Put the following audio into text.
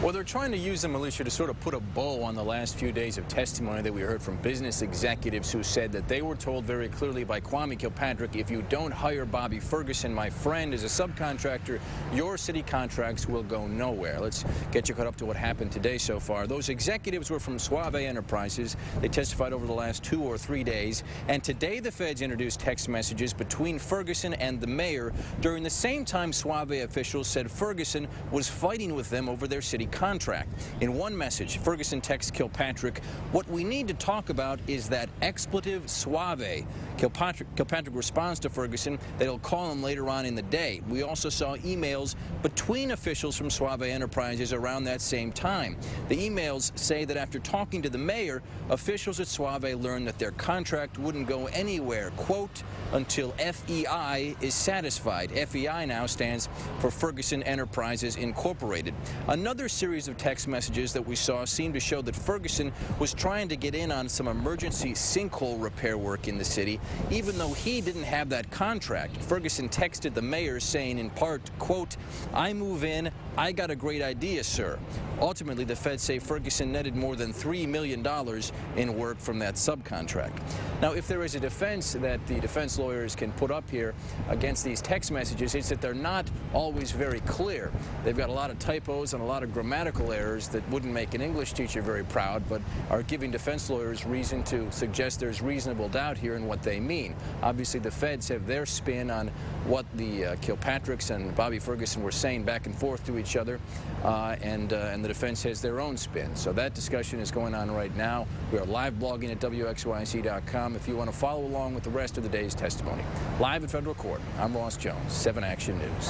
Well, they're trying to use the militia to sort of put a bow on the last few days of testimony that we heard from business executives who said that they were told very clearly by Kwame Kilpatrick, if you don't hire Bobby Ferguson, my friend, as a subcontractor, your city contracts will go nowhere. Let's get you caught up to what happened today so far. Those executives were from Suave Enterprises. They testified over the last 2 or 3 days. And today the feds introduced text messages between Ferguson and the mayor during the same time Suave officials said Ferguson was fighting with them over their city contract. In one message, Ferguson texts Kilpatrick, "What we need to talk about is that expletive Suave." Kilpatrick responds to Ferguson that he'll call him later on in the day. We also saw emails between officials from Suave Enterprises around that same time. The emails say that after talking to the mayor, officials at Suave learned that their contract wouldn't go anywhere, quote, until FEI is satisfied. FEI now stands for Ferguson Enterprises Incorporated. Another series of text messages that we saw seemed to show that Ferguson was trying to get in on some emergency sinkhole repair work in the city, even though he didn't have that contract. Ferguson texted the mayor saying in part, quote, "I move in, I got a great idea, sir." Ultimately, the feds say Ferguson netted more than $3 million in work from that subcontract. Now, if there is a defense that the defense lawyers can put up here against these text messages, it's that they're not always very clear. They've got a lot of typos and a lot of grammatical errors that wouldn't make an English teacher very proud, but are giving defense lawyers reason to suggest there's reasonable doubt here in what they mean. Obviously, the feds have their spin on what the Kilpatricks and Bobby Ferguson were saying back and forth to each other, and the defense has their own spin. So that discussion is going on right now. We are live blogging at WXYZ.com if you want to follow along with the rest of the day's testimony. Live at federal court, I'm Ross Jones, 7 Action News.